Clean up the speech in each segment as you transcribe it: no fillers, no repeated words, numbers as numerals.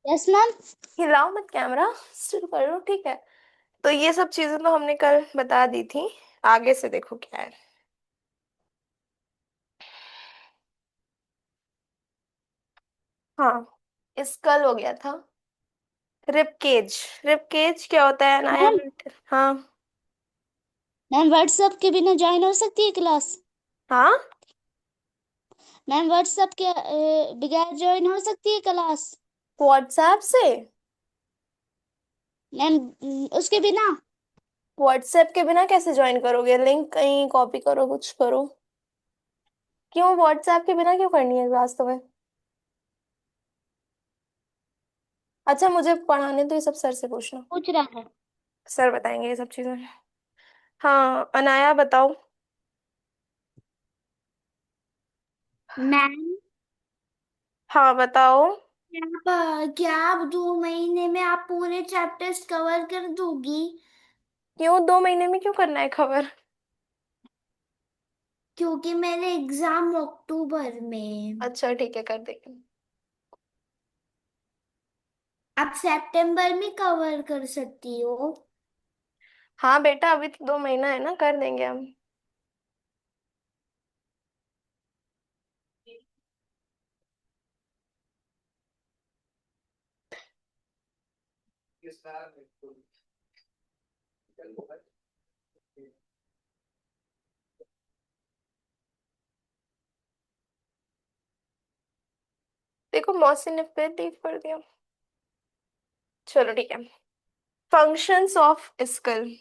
Yes ma'am. हिलाओ मत, camera still करो, ठीक है। तो ये सब चीजें तो हमने कल बता दी थी। आगे से देखो क्या है। हाँ, स्कल हो गया था। Rib cage. रिब केज क्या होता है अनाया? मैम, हाँ। मैम व्हाट्सएप के बिना ज्वाइन हो सकती है क्लास? हाँ, मैम व्हाट्सएप के बगैर ज्वाइन हो सकती है क्लास? व्हाट्सएप से। मैम उसके बिना। व्हाट्सएप के बिना कैसे ज्वाइन करोगे? लिंक कहीं कॉपी करो, कुछ करो। क्यों व्हाट्सएप के बिना क्यों करनी है क्लास तुम्हें? अच्छा, मुझे पढ़ाने तो ये सब सर से पूछना। पूछ रहा है। सर बताएंगे ये सब चीजें। हाँ अनाया बताओ। मैम, हाँ बताओ। क्या आप 2 महीने में आप पूरे चैप्टर्स कवर कर दोगी? क्यों 2 महीने में क्यों करना है खबर? क्योंकि मेरे एग्जाम अक्टूबर में। अच्छा ठीक है, कर देंगे। आप सितंबर में कवर कर सकती हो। हाँ बेटा, अभी तो 2 महीना है ना, कर देंगे हम। देखो मौसी ने फिर लीव कर दिया। चलो ठीक है। Functions of skull.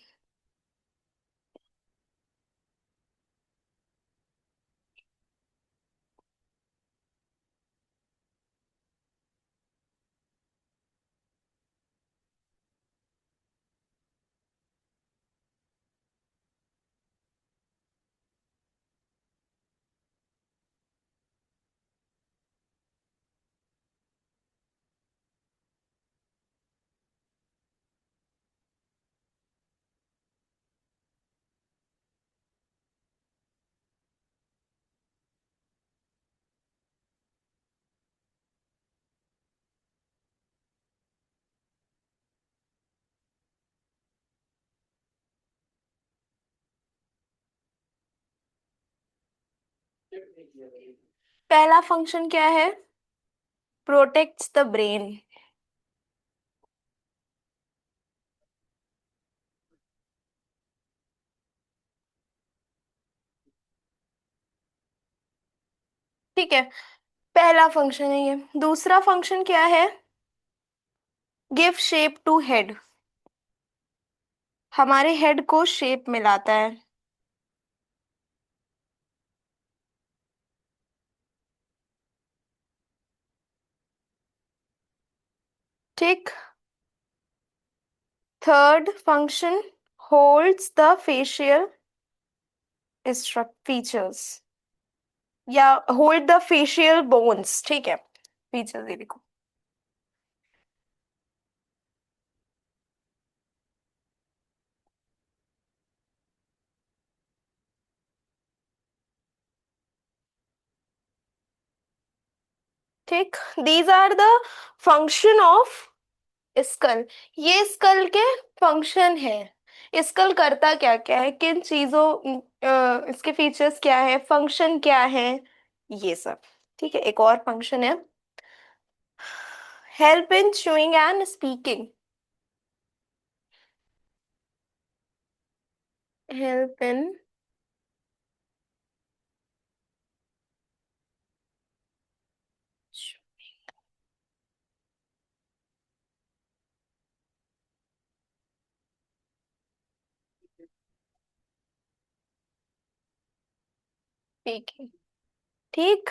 पहला फंक्शन क्या है? Protects the brain. ठीक है, पहला फंक्शन है ये। दूसरा फंक्शन क्या है? Give shape to head. हमारे हेड को शेप में लाता है। ठीक। Third function, holds the facial features, या होल्ड द फेशियल बोन्स। ठीक है, फीचर्स ये लिखो। ठीक। These are the function of skull. ये स्कल के फंक्शन है। स्कल करता क्या क्या है, किन चीजों, इसके फीचर्स क्या है, फंक्शन क्या है, ये सब। ठीक है, एक और फंक्शन है, help in chewing and speaking. Help in speaking. ठीक,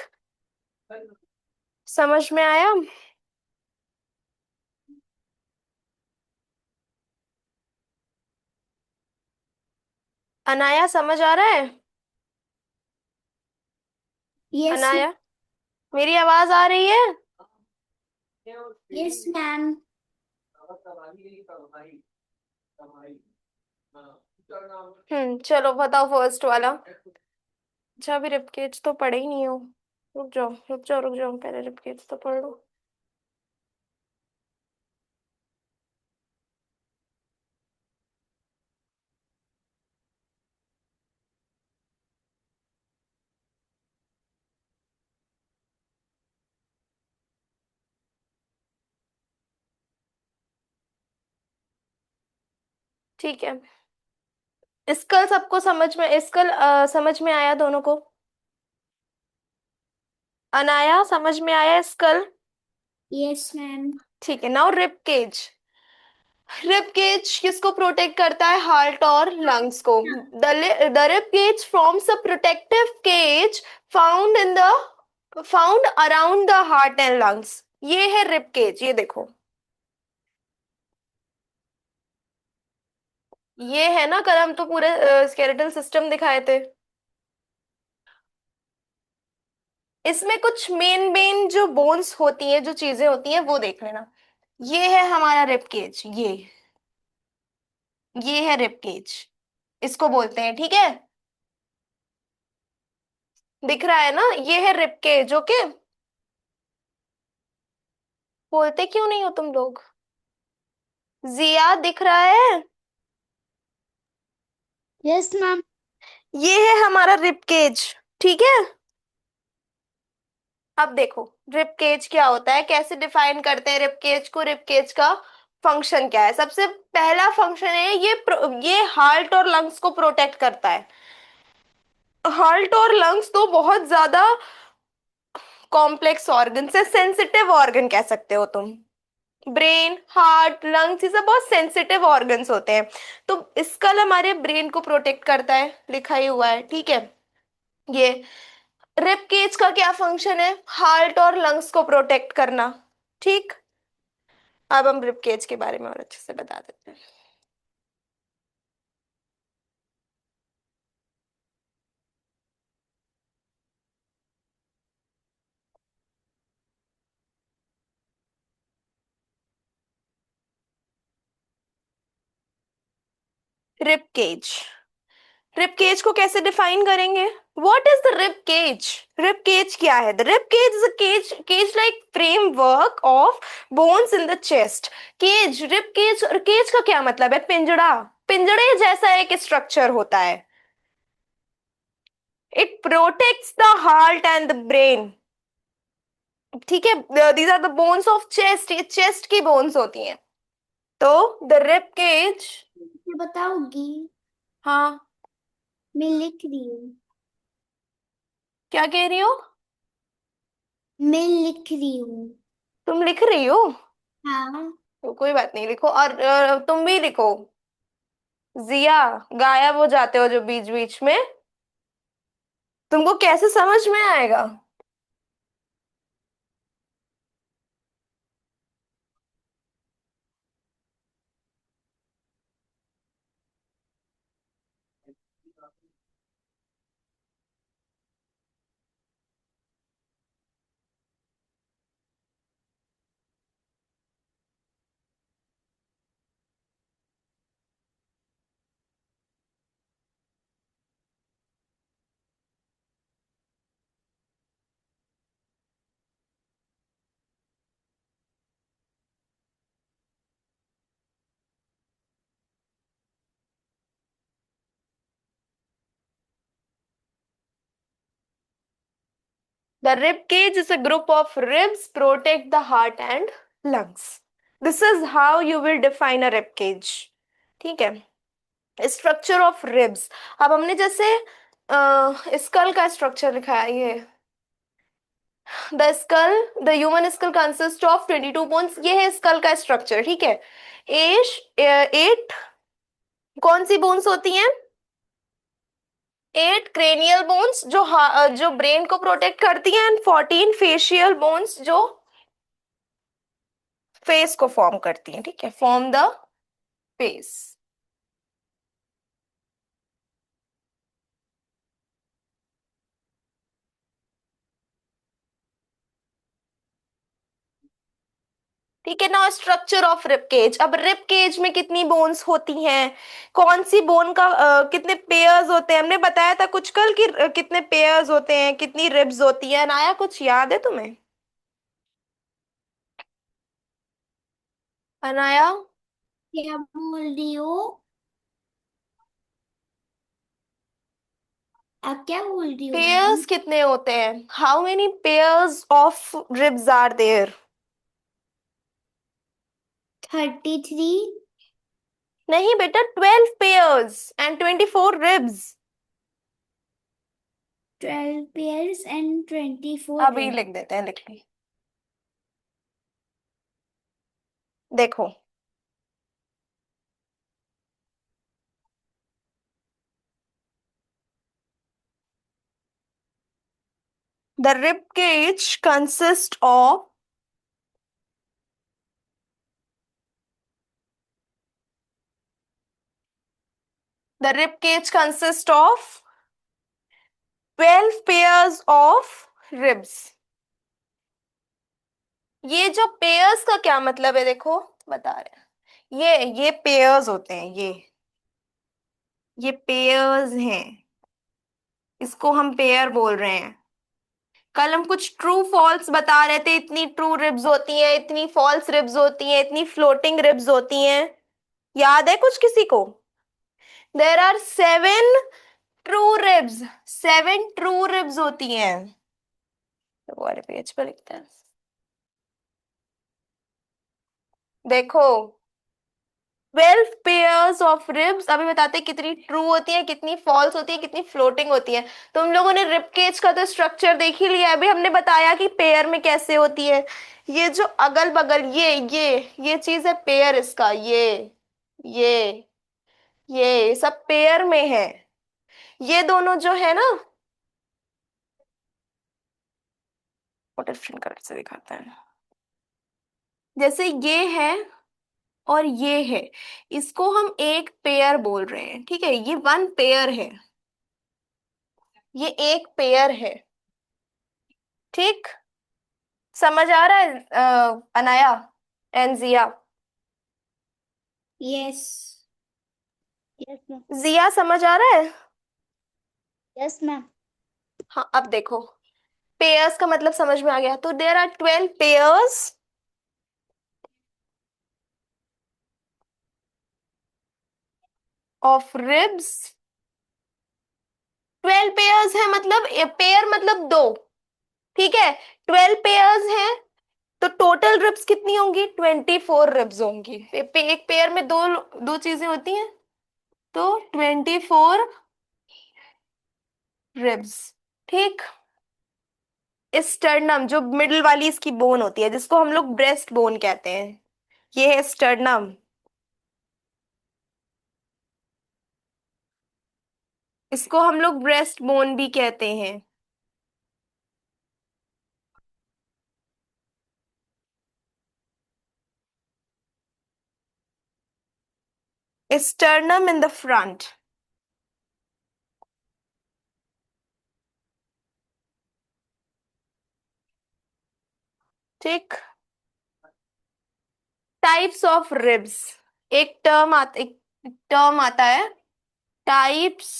समझ में आया? अनाया समझ आ रहा है? यस। अनाया, मेरी आवाज आ रही है? Yes ma'am. चलो बताओ फर्स्ट वाला। अच्छा, अभी रिपकेज तो पढ़े ही नहीं हो। रुक जाओ रुक जाओ रुक जाओ, पहले रिपकेज तो पढ़ लो। ठीक है। स्कल सबको समझ में, स्कल समझ में आया दोनों को? अनाया समझ में आया स्कल? Yes ma'am. ठीक है, now rib cage. Rib cage किसको प्रोटेक्ट करता है? हार्ट और लंग्स को। The rib cage forms a protective cage found in the found around the heart and lungs. ये है रिब केज, ये देखो। ये है ना, कल हम तो पूरे स्केलेटल सिस्टम दिखाए थे। इसमें कुछ मेन मेन जो बोन्स होती हैं, जो चीजें होती हैं, वो देख लेना। ये है हमारा रिब केज, ये है रिब केज, इसको बोलते हैं, ठीक है। दिख रहा है ना, ये है रिब केज, ओके। बोलते क्यों नहीं हो तुम लोग? जिया दिख रहा है? Yes ma'am. ये है हमारा रिब केज, ठीक है। अब देखो रिब केज क्या होता है, कैसे डिफाइन करते हैं रिब केज को। रिब केज का फंक्शन क्या है? सबसे पहला फंक्शन है ये हार्ट और लंग्स को प्रोटेक्ट करता है। हार्ट और लंग्स तो बहुत ज्यादा कॉम्प्लेक्स ऑर्गन से, सेंसिटिव ऑर्गन कह सकते हो तुम। ब्रेन, हार्ट, लंग्स, ये सब बहुत सेंसिटिव ऑर्गन्स होते हैं। तो स्कल हमारे ब्रेन को प्रोटेक्ट करता है, लिखा ही हुआ है, ठीक है। ये रिब केज का क्या फंक्शन है? हार्ट और लंग्स को प्रोटेक्ट करना, ठीक। अब हम रिब केज के बारे में और अच्छे से बता देते हैं। रिब केज, रिब केज को कैसे डिफाइन करेंगे? What is the rib cage? Rib cage क्या है? The rib cage is a cage like framework of bones in the chest. Cage, rib cage, और केज का क्या मतलब है? पिंजड़ा। पिंजड़े जैसा एक स्ट्रक्चर होता है। It protects the heart and the brain, ठीक है। These are the bones of chest, ये चेस्ट की बोन्स होती हैं। तो द रिब केज। मैं बताऊंगी। हाँ, मैं लिख रही हूँ। क्या कह रही हो? मैं लिख रही हूँ। तुम लिख रही हो? हाँ। तो कोई बात नहीं, लिखो। और तुम भी लिखो। जिया, गायब हो जाते हो जो बीच बीच में, तुमको कैसे समझ में आएगा? The rib cage is a group of ribs protect the heart and lungs. This is how you will define a rib cage. ठीक है। Structure of ribs. अब हमने जैसे स्कल का स्ट्रक्चर लिखा है, ये the skull, the human school consist of 22 bones, ये है स्कल का स्ट्रक्चर, ठीक है। एश 8 कौन सी बोन्स होती हैं? 8 क्रेनियल बोन्स जो जो ब्रेन को प्रोटेक्ट करती हैं, एंड 14 फेशियल बोन्स जो फेस को फॉर्म करती हैं, ठीक है, फॉर्म द फेस। ठीक है ना, स्ट्रक्चर ऑफ रिब केज। अब रिब केज में कितनी बोन्स होती हैं? कौन सी बोन का कितने पेयर्स होते हैं? हमने बताया था कुछ कल कि कितने पेयर्स होते हैं, कितनी रिब्स होती है। अनाया कुछ याद है तुम्हें? अनाया, क्या बोल रही हो? आप क्या बोल रही हो मैम? पेयर्स कितने होते हैं? How many pairs of ribs are there? 33। नहीं बेटा, 12 pairs and 24 ribs. 12 pairs and 24 अभी ribs. लिख देते हैं, लिख ली। देखो, the rib cage consist of, the rib cage consist of 12 pairs of ribs. ये जो पेयर्स का क्या मतलब है, देखो बता रहे हैं। ये पेयर्स होते हैं, ये पेयर्स हैं, इसको हम पेयर बोल रहे हैं। कल हम कुछ ट्रू फॉल्स बता रहे थे, इतनी ट्रू रिब्स होती हैं, इतनी फॉल्स रिब्स होती हैं, इतनी फ्लोटिंग रिब्स होती हैं। याद है कुछ किसी को? There are 7 true ribs, 7 true ribs होती हैं। तो वो वाले पेज पर लिखते हैं। देखो, 12 पेयर्स ऑफ रिब्स, अभी बताते हैं कितनी ट्रू होती है, कितनी फॉल्स होती है, कितनी फ्लोटिंग होती है। तो हम लोगों ने रिब केज का तो स्ट्रक्चर देख ही लिया है। अभी हमने बताया कि पेयर में कैसे होती है। ये जो अगल बगल ये चीज है पेयर, इसका ये ये सब पेयर में है। ये दोनों जो है ना, वो डिफरेंट कलर से दिखाता है। जैसे ये है और ये है, इसको हम एक पेयर बोल रहे हैं, ठीक है, ये 1 पेयर है, ये एक पेयर है। ठीक, समझ आ रहा है Anaya and Jiya? Yes. Yes, ma'am. Jiya समझ आ रहा है? Yes, ma'am. हाँ, अब देखो, पेयर्स का मतलब समझ में आ गया। तो there are 12 pairs of ribs. 12 pairs है मतलब, पेयर मतलब दो, ठीक है। 12 पेयर्स हैं, तो टोटल रिब्स कितनी होंगी? 24 रिब्स होंगी। एक पेयर में दो दो चीजें होती हैं, तो 24 रिब्स। ठीक, स्टर्नम जो मिडिल वाली इसकी बोन होती है, जिसको हम लोग ब्रेस्ट बोन कहते हैं, ये है स्टर्नम। इसको हम लोग ब्रेस्ट बोन भी कहते हैं। Sternum in the front. ठीक, टाइप्स ऑफ रिब्स, एक टर्म आता है, टाइप्स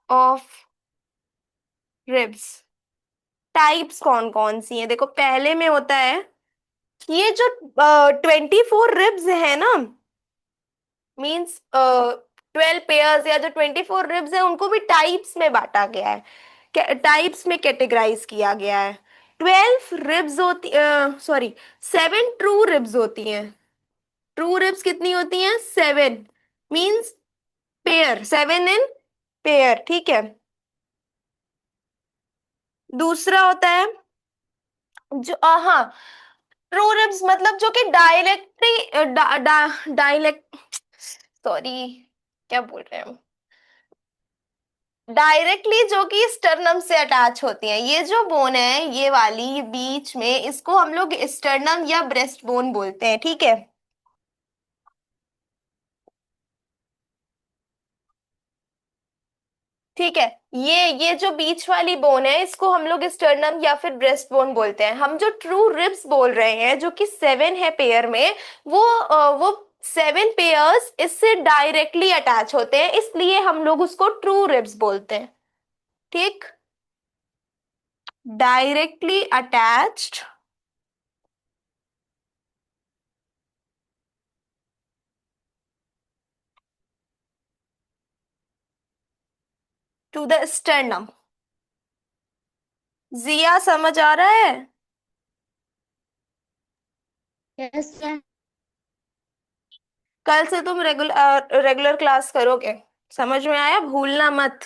ऑफ रिब्स। टाइप्स कौन कौन सी हैं? देखो, पहले में होता है, ये जो 24 रिब्स है ना, मीन्स 12 पेयर्स या जो 24 रिब्स है, उनको भी टाइप्स में बांटा गया है, टाइप्स में कैटेगराइज किया गया है। 12 रिब्स होती, सॉरी, 7 ट्रू रिब्स होती हैं। ट्रू रिब्स कितनी होती हैं? 7, मीन्स पेयर, 7 इन पेयर, ठीक है। दूसरा होता है जो हाँ, ट्रू रिब्स मतलब जो कि डायरेक्टली डायलेक्ट, सॉरी, क्या बोल रहे हैं, डायरेक्टली जो कि स्टर्नम से अटैच होती हैं। ये जो बोन है, ये वाली, ये बीच में, इसको हम लोग स्टर्नम या ब्रेस्ट बोन बोलते हैं, ठीक है। ठीक है, ये जो बीच वाली बोन है, इसको हम लोग स्टर्नम या फिर ब्रेस्ट बोन बोलते हैं। हम जो ट्रू रिब्स बोल रहे हैं, जो कि 7 है पेयर में, वो 7 पेयर्स इससे डायरेक्टली अटैच होते हैं, इसलिए हम लोग उसको ट्रू रिब्स बोलते हैं। ठीक, directly attached to the sternum. Jiya समझ आ रहा है? Yes, ma'am. कल से तुम रेगुलर क्लास करोगे, समझ में आया, भूलना मत।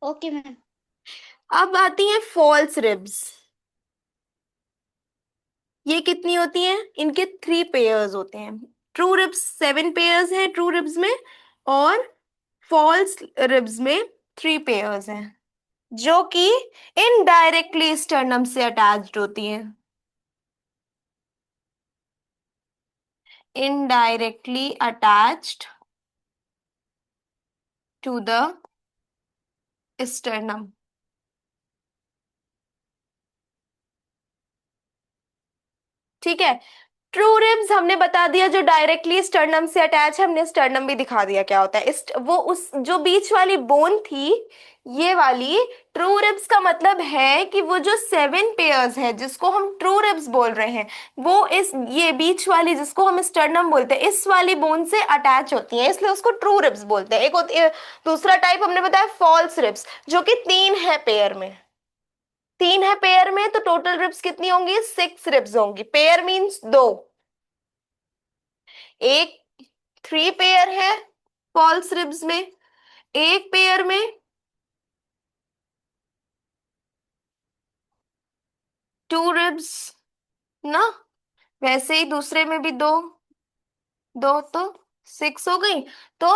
Okay ma'am. अब आती हैं फॉल्स रिब्स। ये कितनी होती हैं? इनके 3 पेयर्स होते हैं। ट्रू रिब्स 7 पेयर्स हैं ट्रू रिब्स में, और फॉल्स रिब्स में 3 पेयर्स हैं, जो कि इनडायरेक्टली स्टर्नम से अटैच्ड होती हैं। Indirectly attached to the sternum. ठीक है। ट्रू रिब्स हमने बता दिया, जो डायरेक्टली स्टर्नम से अटैच है, हमने स्टर्नम भी दिखा दिया क्या होता है। वो उस जो बीच वाली बोन थी, ये वाली। ट्रू रिब्स का मतलब है कि वो जो 7 पेयर्स है जिसको हम ट्रू रिब्स बोल रहे हैं, वो इस ये बीच वाली जिसको हम स्टर्नम बोलते हैं, इस वाली बोन से अटैच होती है, इसलिए उसको ट्रू रिब्स बोलते हैं। एक होती है, दूसरा टाइप हमने बताया फॉल्स रिब्स, जो कि 3 है पेयर में। 3 है पेयर में, तो टोटल रिब्स कितनी होंगी? 6 रिब्स होंगी। पेयर मीन्स दो। एक 3 पेयर है फॉल्स रिब्स में, एक पेयर में टू रिब्स ना। वैसे ही दूसरे में भी दो, दो तो 6 हो गई। तो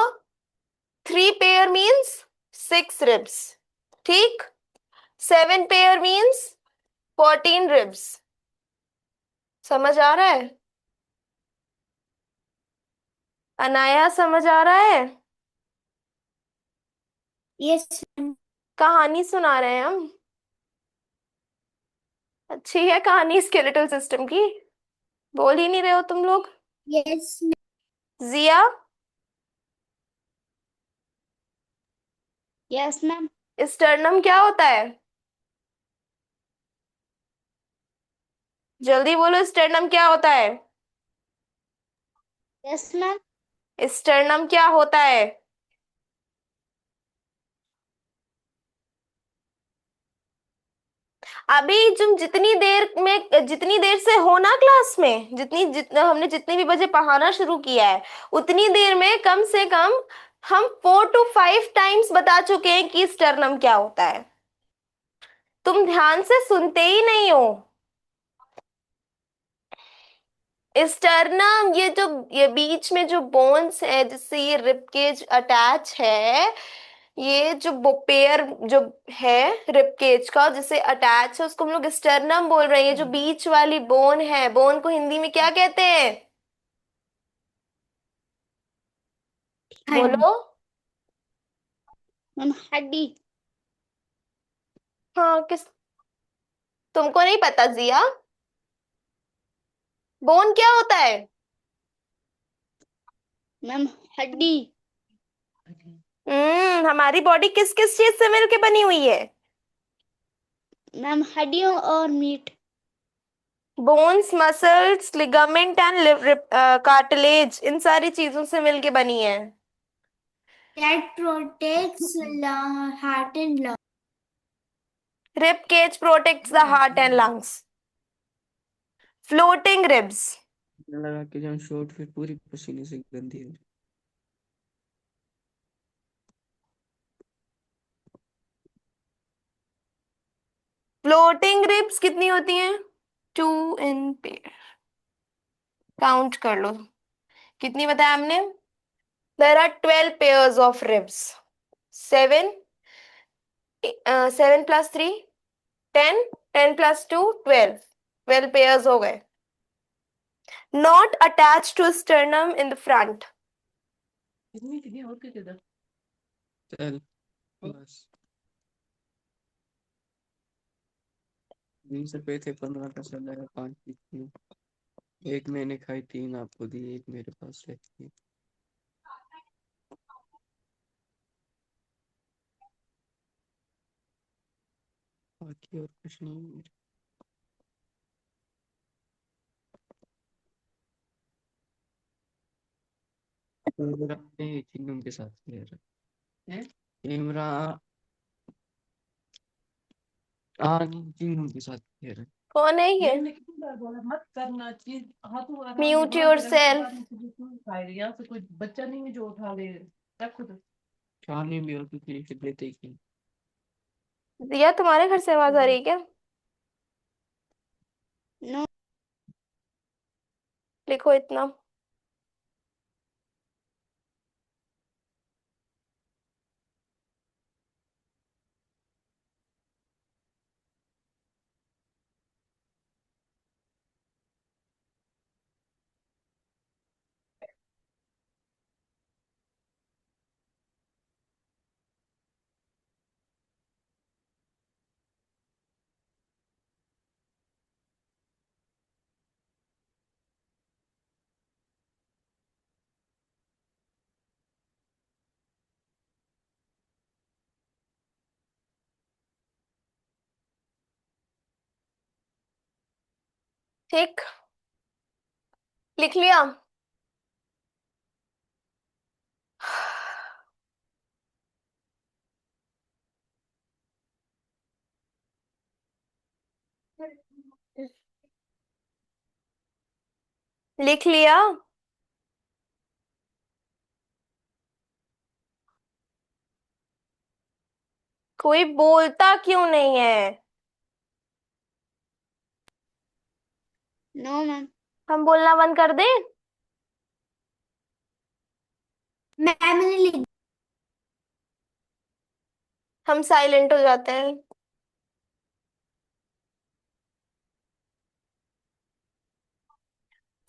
3 पेयर मीन्स 6 रिब्स। ठीक। 7 पेयर मीन्स 14 रिब्स। समझ आ रहा है? अनाया समझ आ रहा है? यस। कहानी सुना रहे हैं हम। अच्छी है कहानी स्केलेटल सिस्टम की। बोल ही नहीं रहे हो तुम लोग। यस। जिया, यस मैम। स्टर्नम क्या होता है? जल्दी बोलो, स्टर्नम क्या होता है? Yes ma'am. स्टर्नम क्या होता है? अभी तुम जितनी देर से हो ना क्लास में, हमने जितने भी बजे पढ़ाना शुरू किया है, उतनी देर में कम से कम हम 4 to 5 टाइम्स बता चुके हैं कि स्टर्नम क्या होता है। तुम ध्यान से सुनते ही नहीं हो। स्टर्नम, ये बीच में जो बोन्स है जिससे ये रिब केज अटैच है, ये जो पेयर जो है रिब केज का जिससे अटैच है, उसको हम लोग स्टर्नम बोल रहे हैं। ये जो बीच वाली बोन है, बोन को हिंदी में क्या कहते हैं? हड्डी। बोलो। मैम हड्डी। हाँ, किस तुमको नहीं पता जिया? बोन क्या होता है? मैम हड्डी। हमारी बॉडी किस किस चीज से मिलके बनी हुई है? मैम हड्डियों और मीट। Bones, muscles, ligament and cartilage, इन सारी चीजों से मिलके बनी है। That protects heart and lung. Rib cage protects the heart and lungs. Floating ribs. लगा के जब शॉर्ट फिर पूरी पसीने से गंदी है। फ्लोटिंग रिब्स कितनी होती हैं? 2 इन पेयर। काउंट कर लो, कितनी बताया हमने? There are 12 pairs of ribs. 7, 7 + 3 10, 10 + 2 12। 12 pairs हो गए। Not attach to sternum in the front. कितनी और क्या कहता चल बस 20 रुपए थे 15 का चल जाएगा 5 की थी। एक मैंने खाई 3 आपको दी एक मेरे पास रहती है बाकी और कुछ नहीं है मेरे। इमरान ने चिंगम के साथ खेल रहा है इमरान। हाँ चिंगम के साथ खेल रहा है। कौन है ये? मैंने कितनी बार बोला मत करना चीज, हाँ तू आराम से म्यूट वहां योर पे रख के बाद सेल्फ। में तुझे क्यों उठा रही है? यहाँ से कोई बच्चा नहीं है जो उठा ले। रख खुद। चांदी भी होती थी कि देते की। दिया, तुम्हारे घर से आवाज आ रही है क्या? नो। लिखो इतना। ठीक, लिख लिया? लिख लिया? कोई बोलता क्यों नहीं है? No ma'am. हम बोलना बंद कर दें? मैंने लिख। हम साइलेंट हो जाते हैं।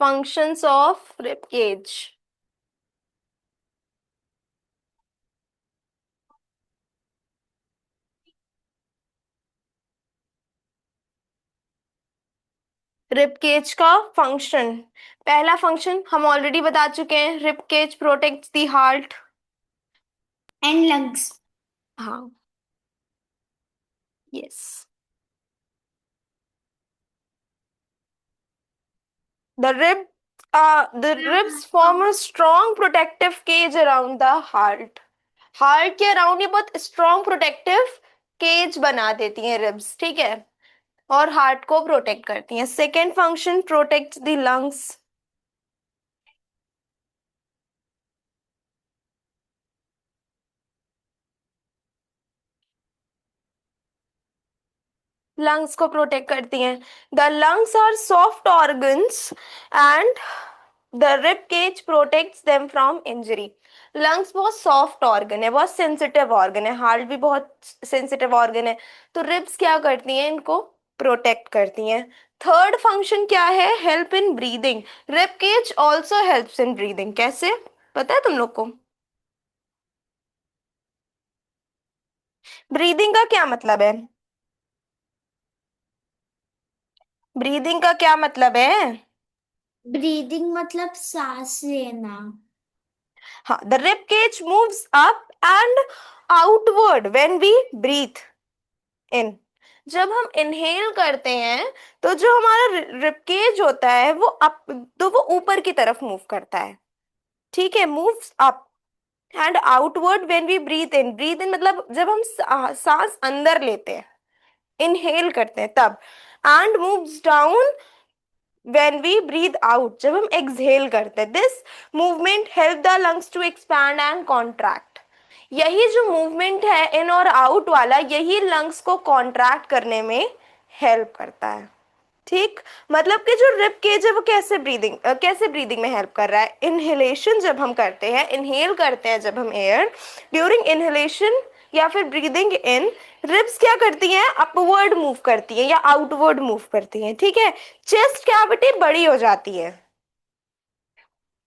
Functions of rib cage. Rib cage का फंक्शन। पहला फंक्शन हम ऑलरेडी बता चुके हैं, rib cage protects the heart and lungs. हाँ, yes. The rib, the ribs form a strong protective cage around the heart. Heart के अराउंड ये बहुत स्ट्रॉन्ग प्रोटेक्टिव केज बना देती हैं रिब्स, ठीक है, और हार्ट को प्रोटेक्ट करती हैं। Second function, protect the lungs. Lungs को प्रोटेक्ट करती हैं। The lungs are soft organs and the rib cage protects them from injury. Lungs बहुत सॉफ्ट ऑर्गन है, बहुत सेंसिटिव ऑर्गन है, हार्ट भी बहुत सेंसिटिव ऑर्गन है, तो रिब्स क्या करती हैं, इनको प्रोटेक्ट करती हैं। थर्ड फंक्शन क्या है? Help in breathing. Rib cage also helps in breathing. कैसे, पता है तुम लोग को? ब्रीदिंग का क्या मतलब है? ब्रीदिंग का क्या मतलब है? ब्रीदिंग मतलब सांस लेना। हाँ, the rib cage moves up and outward when we breathe in. जब हम इनहेल करते हैं तो जो हमारा रिब केज होता है वो अप, तो वो ऊपर की तरफ मूव करता है, ठीक है, moves up. And outward when we breathe in, breathe in मतलब जब हम सांस अंदर लेते हैं, इनहेल करते हैं तब। And moves down when we breathe out, जब हम exhale करते हैं। this movement help the lungs to expand and contract। यही जो मूवमेंट है इन और आउट वाला, यही लंग्स को कॉन्ट्रैक्ट करने में हेल्प करता है, ठीक। मतलब कि जो रिब केज है वो कैसे ब्रीदिंग में हेल्प कर रहा है? इनहेलेशन जब हम करते हैं, इनहेल करते हैं जब हम एयर, ड्यूरिंग इनहेलेशन या फिर ब्रीदिंग इन, रिब्स क्या करती हैं? अपवर्ड मूव करती हैं या आउटवर्ड मूव करती हैं, ठीक है। चेस्ट कैविटी बड़ी हो जाती है।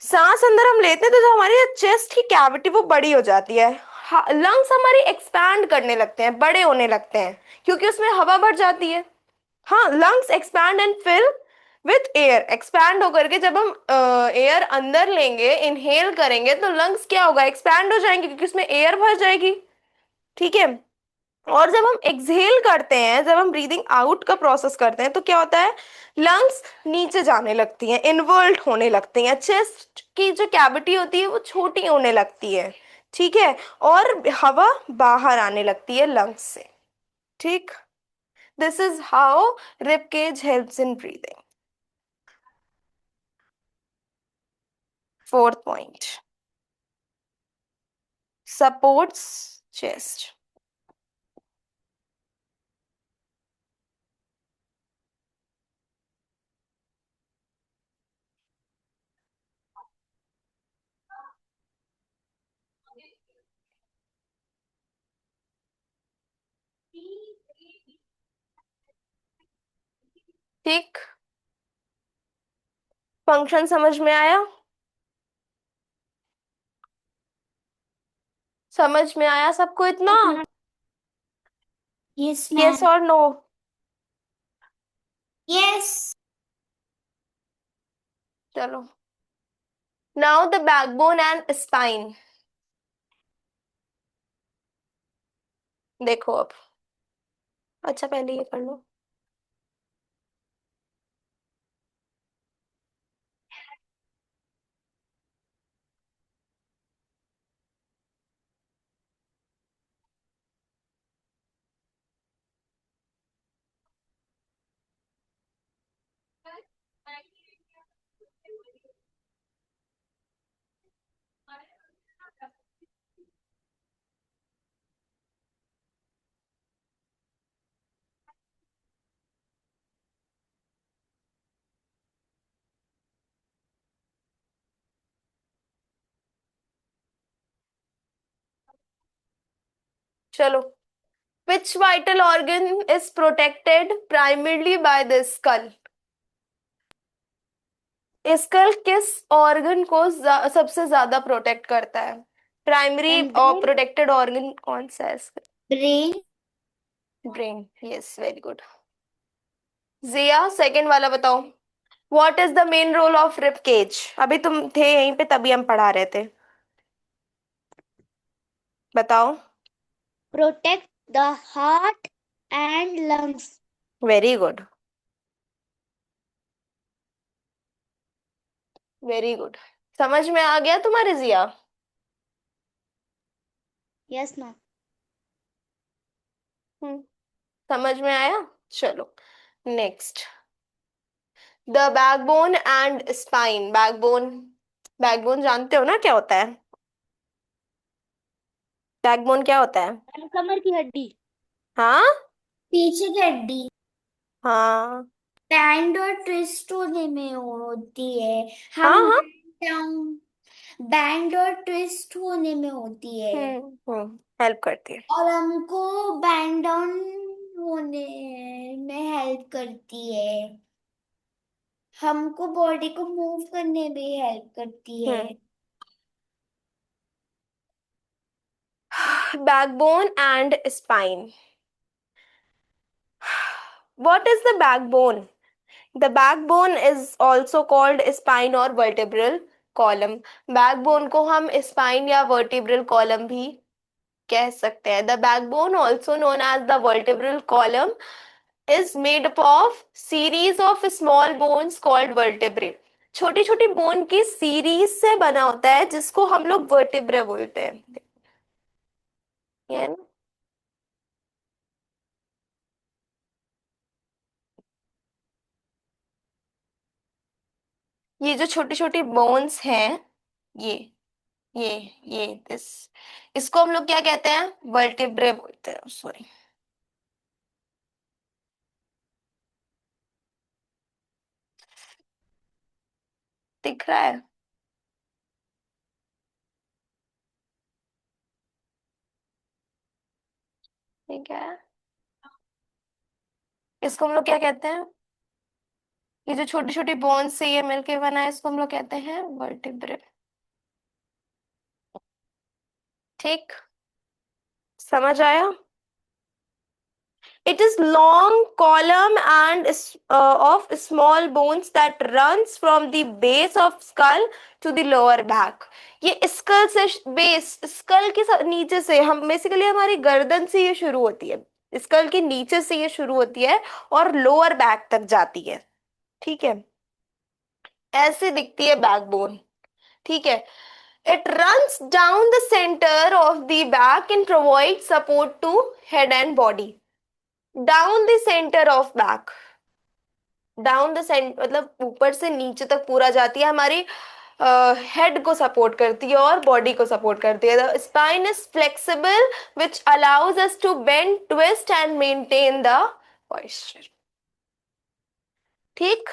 सांस अंदर हम लेते हैं तो जो हमारी चेस्ट की कैविटी वो बड़ी हो जाती है। लंग्स हमारी एक्सपैंड करने लगते हैं, बड़े होने लगते हैं, क्योंकि उसमें हवा भर जाती है। हाँ, lungs expand and fill with air. Expand होकर के जब हम एयर अंदर लेंगे, इनहेल करेंगे, तो लंग्स क्या होगा? एक्सपैंड हो जाएंगे क्योंकि उसमें एयर भर जाएगी, ठीक है। और जब हम एक्सहेल करते हैं, जब हम ब्रीदिंग आउट का प्रोसेस करते हैं, तो क्या होता है? लंग्स नीचे जाने लगती हैं, इन्वर्ट होने लगती हैं, चेस्ट की जो कैविटी होती है वो छोटी होने लगती है, ठीक है, और हवा बाहर आने लगती है लंग्स से, ठीक। This is how rib cage helps in breathing. Fourth point. Supports chest. ठीक, फंक्शन समझ में आया? समझ में आया सबको इतना? Yes yes ma'am. और नो? यस। चलो, now the backbone and spine. देखो अब, अच्छा पहले ये कर लो। चलो, which vital organ is protected primarily by the skull? Skull किस ऑर्गन को सबसे ज्यादा प्रोटेक्ट करता है? प्राइमरी और प्रोटेक्टेड ऑर्गन कौन सा है इसका? Brain. Brain, yes, very good. Jiya, second वाला बताओ। What is the main role of rib cage? अभी तुम थे यहीं पे तभी हम पढ़ा रहे थे, बताओ। Protect the heart and lungs. Very good, very good. समझ में आ गया तुम्हारे जिया? Yes ma'am. समझ में आया? चलो, next, the backbone and spine. Backbone, backbone जानते हो ना क्या होता है? बैकबोन क्या होता है? कमर की हड्डी। हाँ पीछे की हड्डी। हाँ बैंड और ट्विस्ट होने में होती है। हाँ हम हाँ। बैंड और ट्विस्ट होने में होती है। हेल्प करती है। और हमको बैंड डाउन होने में हेल्प करती है। हमको बॉडी को मूव करने में हेल्प करती है। Backbone and spine. What is the backbone? The backbone is also called spine or vertebral column. Backbone को हम spine या vertebral column भी कह सकते हैं. The backbone, also known as the vertebral column, is made up of series of small bones called vertebrae. छोटी छोटी bone की सीरीज से बना होता है जिसको हम लोग वर्टिब्रे बोलते हैं, ये ना? ये जो छोटी छोटी बोन्स हैं, ये ये ये दिस, इसको हम लोग क्या कहते हैं? वर्टिब्रे बोलते हैं, सॉरी। दिख रहा है? ठीक है, इसको हम लोग क्या कहते हैं? ये जो छोटी छोटी बोन्स से ये मिलके बना है, इसको हम लोग कहते हैं वर्टिब्रे। ठीक, समझ आया? It is long column and of small bones that runs from the base of skull to the lower back. ये स्कल से बेस, स्कल के नीचे से, हम बेसिकली हमारी गर्दन से ये शुरू होती है, स्कल के नीचे से ये शुरू होती है और लोअर बैक तक जाती है। ठीक है, ऐसे दिखती है बैकबोन। ठीक है, it runs down the center of the back and provides support to head and body. Down the centre of back, down the centre मतलब ऊपर से नीचे तक पूरा जाती है, हमारी हेड को सपोर्ट करती है और बॉडी को सपोर्ट करती है। The spine is flexible which allows us to bend, twist and maintain the posture। ठीक,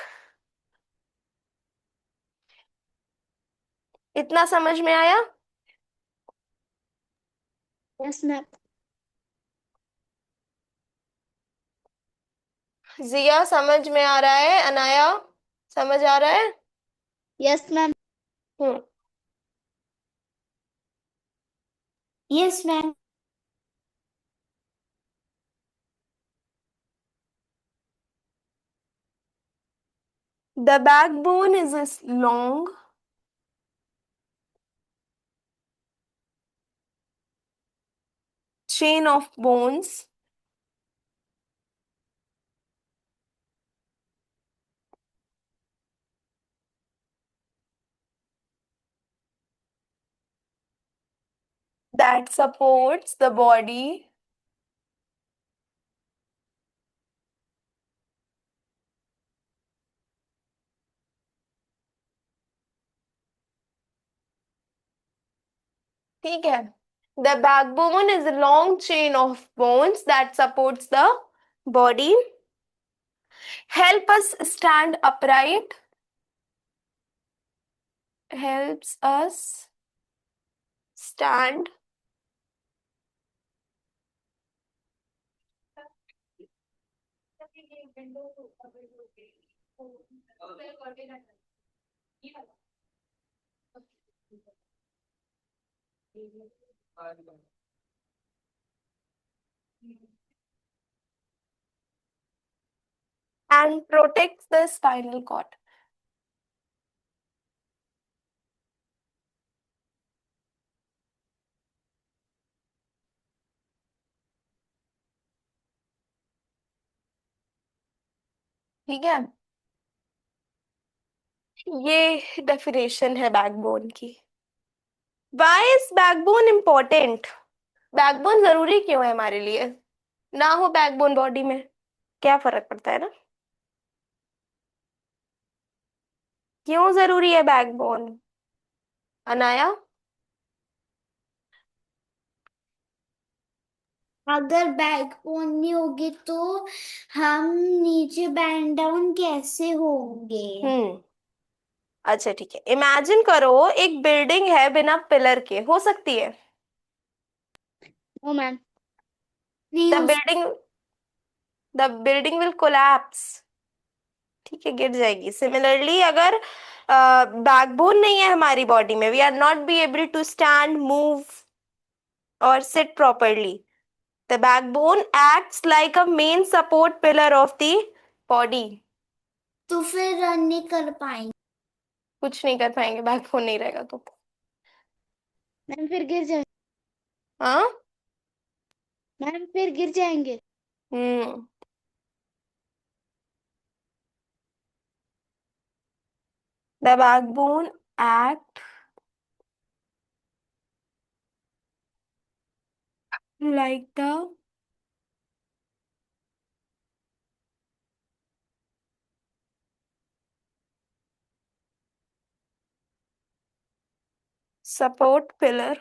इतना समझ में आया? Yes ma'am. जिया समझ में आ रहा है? अनाया समझ आ रहा है? Yes ma'am. Hmm. Yes ma'am. The backbone is a long chain of bones that supports the body ठीक है। The backbone is a long chain of bones that supports the body, help us stand upright, helps us stand and protects the spinal cord। ठीक है, ये definition है backbone की। Why is backbone important? Backbone जरूरी क्यों है हमारे लिए? ना हो बैकबोन बॉडी में क्या फर्क पड़ता है ना? क्यों जरूरी है बैकबोन? अनाया? अगर बैकबोन नहीं होगी तो हम नीचे बैंड डाउन कैसे होंगे? हम्म। अच्छा ठीक है, इमेजिन करो एक बिल्डिंग है बिना पिलर के, हो सकती है? No ma'am. नहीं the whole building the building will collapse. ठीक है, गिर जाएगी। सिमिलरली अगर बैकबोन नहीं है हमारी बॉडी में, we are not be able to stand, move और sit properly. The backbone acts like a main support pillar of the body. तो फिर रन नहीं कर पाएंगे। कुछ नहीं कर पाएंगे, बैकबोन नहीं रहेगा तो। मैम फिर गिर जाएंगे। हाँ। मैम फिर गिर जाएंगे। हम्म। The backbone act like the support pillar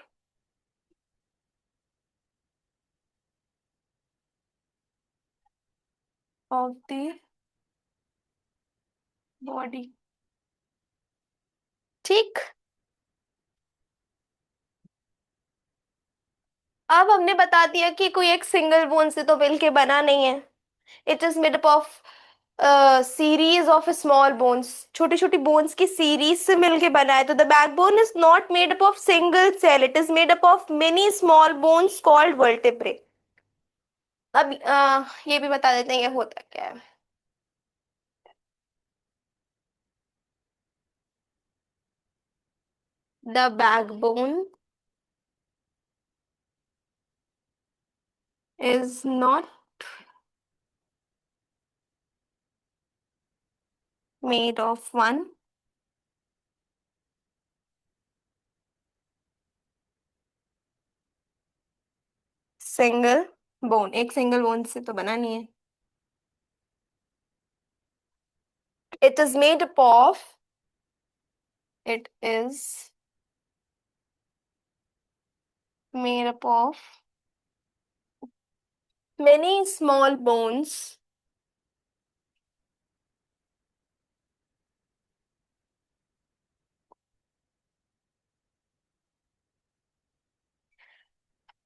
of the body। ठीक, अब हमने बता दिया कि कोई एक सिंगल बोन से तो मिलके बना नहीं है। It is made up of series of small bones, छोटी छोटी बोन्स की सीरीज से मिलके बना है। तो the backbone is not made up of single cell, it is made up of many small bones called vertebrae. अब ये भी बता देते हैं ये होता क्या है। The backbone is not made of one single bone, एक सिंगल बोन से तो बना नहीं है। It is made up of, it is made up of many small bones.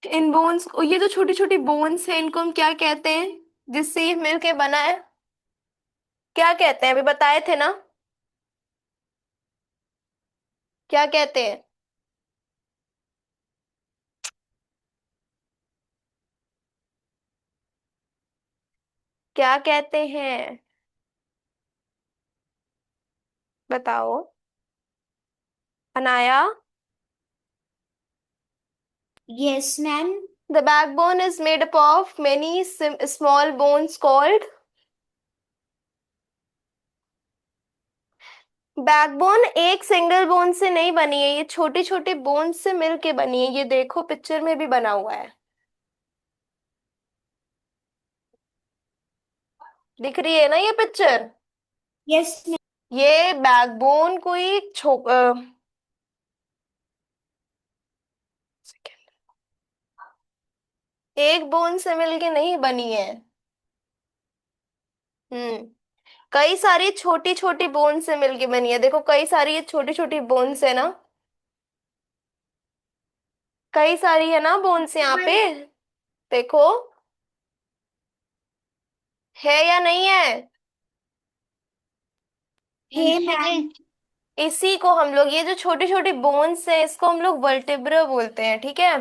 In bones को, ये जो छोटी छोटी बोन्स हैं, इनको हम क्या कहते हैं जिससे ये मिलके बना है? क्या कहते हैं? अभी बताए थे ना, क्या कहते हैं? क्या कहते हैं? बताओ Anaya. Yes, ma'am. The backbone is made up of many small bones called, backbone एक सिंगल बोन से नहीं बनी है, ये छोटी छोटी बोन से मिलके बनी है। ये देखो पिक्चर में भी बना हुआ है, दिख रही है ना ये पिक्चर? Yes, ma'am. ये बैकबोन कोई एक बोन से मिलके नहीं बनी है। हम्म, कई सारी छोटी छोटी बोन से मिलके बनी है। देखो कई सारी ये छोटी छोटी बोन्स है ना, कई सारी है ना बोन्स यहाँ पे, देखो है या नहीं है? Hey, ma'am. इसी को हम लोग, ये जो छोटी छोटी बोन्स है इसको हम लोग वर्टेब्रा बोलते हैं, ठीक है?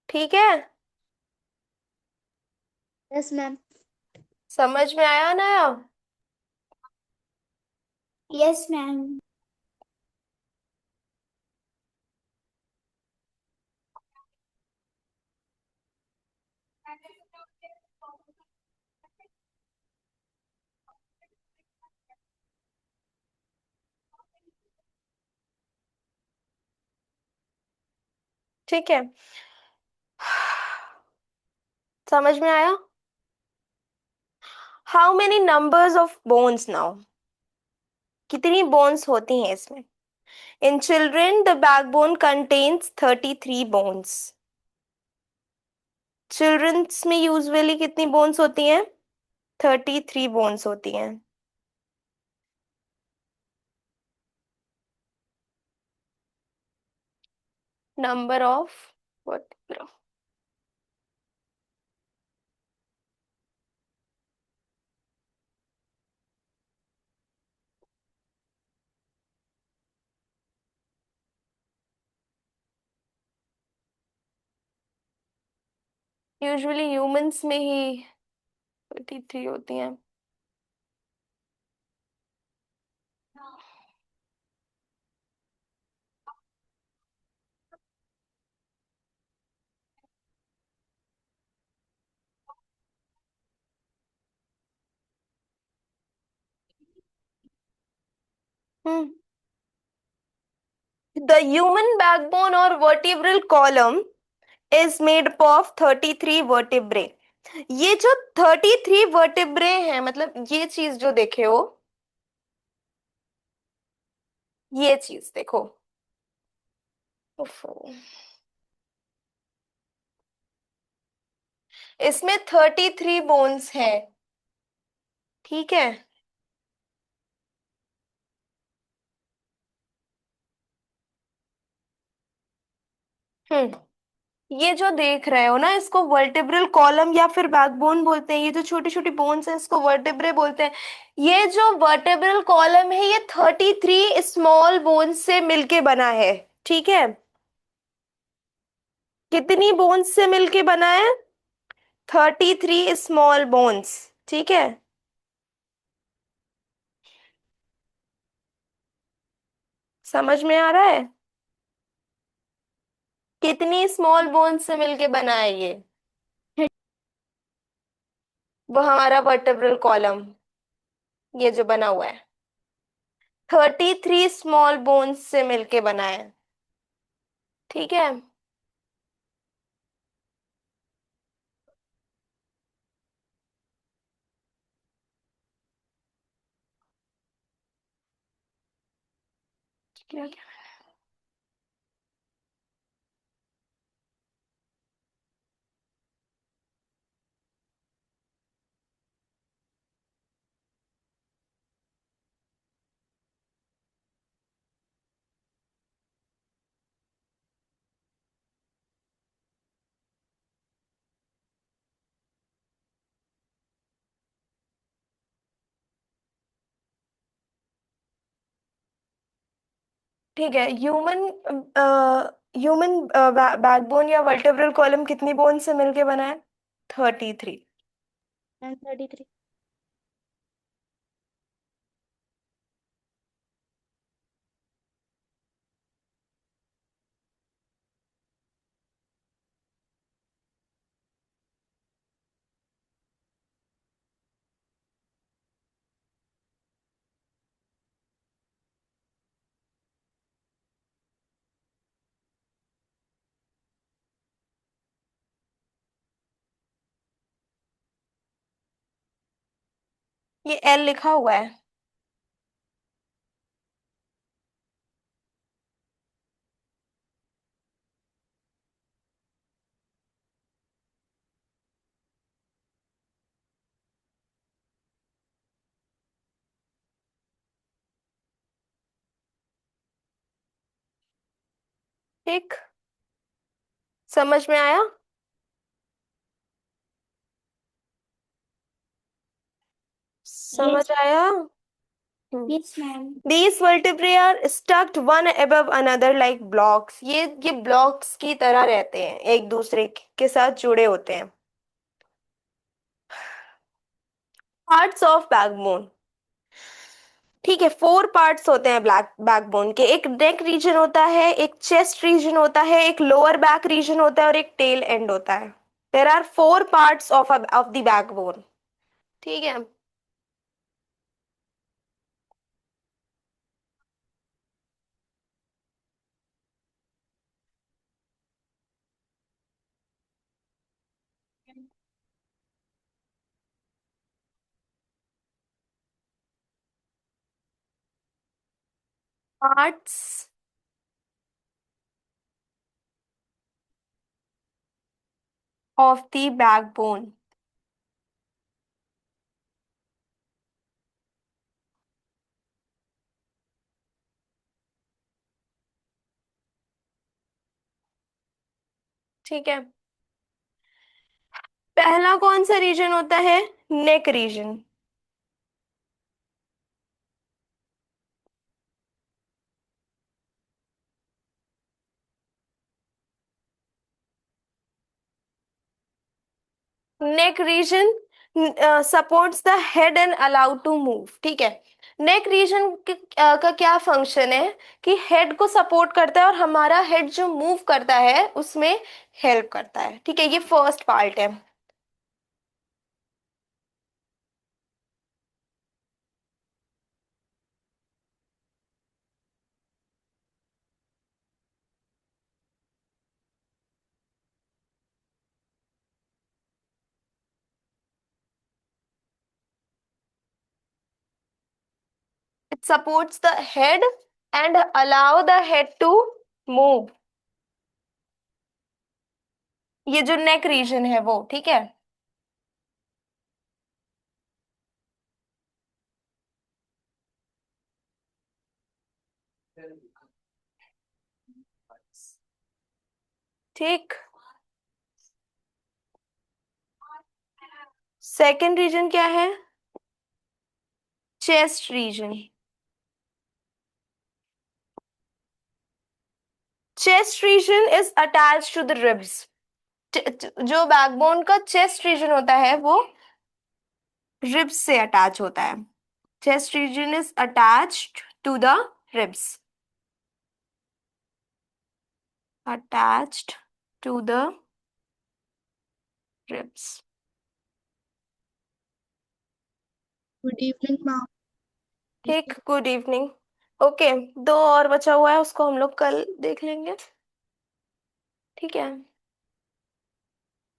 ठीक है, Yes, ma'am. समझ में आया ना? Yes, ma'am. ठीक है, समझ में आया? How many numbers of bones now, कितनी बोन्स होती हैं इसमें? In children the backbone contains 33 bones. Childrens में यूजुअली कितनी बोन्स होती हैं? 33 बोन्स होती हैं। Number of vertebra, usually humans में ही 33 होती हैं। हम्म, the human backbone or vertebral column is made up of 33 vertebrae। ये जो 33 vertebrae हैं, मतलब ये चीज जो देखे हो, ये चीज देखो, उफ, इसमें 33 बोन्स हैं, ठीक है? हम्म, ये जो देख रहे हो ना, इसको वर्टेब्रल कॉलम या फिर बैकबोन बोलते हैं। ये जो छोटी छोटी बोन्स हैं इसको वर्टेब्रे बोलते हैं। ये जो वर्टेब्रल कॉलम है ये 33 स्मॉल बोन्स से मिलके बना है, ठीक है? कितनी बोन्स से मिलके बना है? 33 स्मॉल बोन्स, ठीक है? समझ में आ रहा है? कितनी स्मॉल बोन्स से मिलके बना है ये? वो हमारा वर्टेब्रल कॉलम, ये जो बना हुआ है 33 स्मॉल बोन्स से मिलके बना है, ठीक है? क्या? ठीक है। ह्यूमन बैकबोन या वर्टेब्रल कॉलम कितनी बोन से मिलके बना है? 33। मैम 33। ये एल लिखा हुआ है। ठीक, समझ में आया? समझ यस। आया? Yes ma'am. These vertebrae are stuck one above another like blocks. ये ब्लॉक्स की तरह रहते हैं, एक दूसरे के साथ जुड़े होते हैं। Parts of backbone. ठीक है, 4 पार्ट्स होते हैं ब्लैक बैकबोन के। एक नेक रीजन होता है, एक चेस्ट रीजन होता है, एक लोअर बैक रीजन होता है और एक टेल एंड होता है। There are 4 parts of the backbone. ठीक है। Parts of the backbone. ठीक है। पहला कौन सा रीजन होता है? Neck region. Neck region supports the head and allowed to move. ठीक है। नेक रीजन का क्या फंक्शन है कि हेड को सपोर्ट करता है और हमारा हेड जो मूव करता है उसमें हेल्प करता है। ठीक है, ये फर्स्ट पार्ट है। It supports the head and allow the head to move. ये जो नेक रीजन है वो, ठीक है। ठीक। सेकंड रीजन क्या है? Chest region. Chest region is attached to the ribs. जो बैकबोन का चेस्ट रीजन होता है वो रिब्स से अटैच होता है। Chest region is attached to the ribs. Attached to the ribs. Good evening ma'am. ठीक, गुड इवनिंग। ओके, 2 और बचा हुआ है, उसको हम लोग कल देख लेंगे। ठीक है।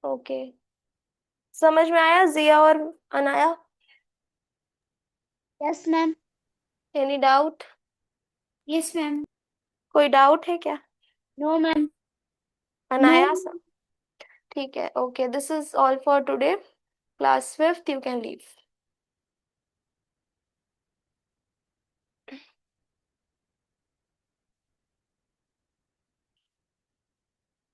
ओके, समझ में आया जिया और Anaya? Yes ma'am. Any doubt? Yes ma'am. कोई डाउट है क्या? No ma'am. अनायास? ठीक है, okay, this is all for today. Class 5th, you can leave.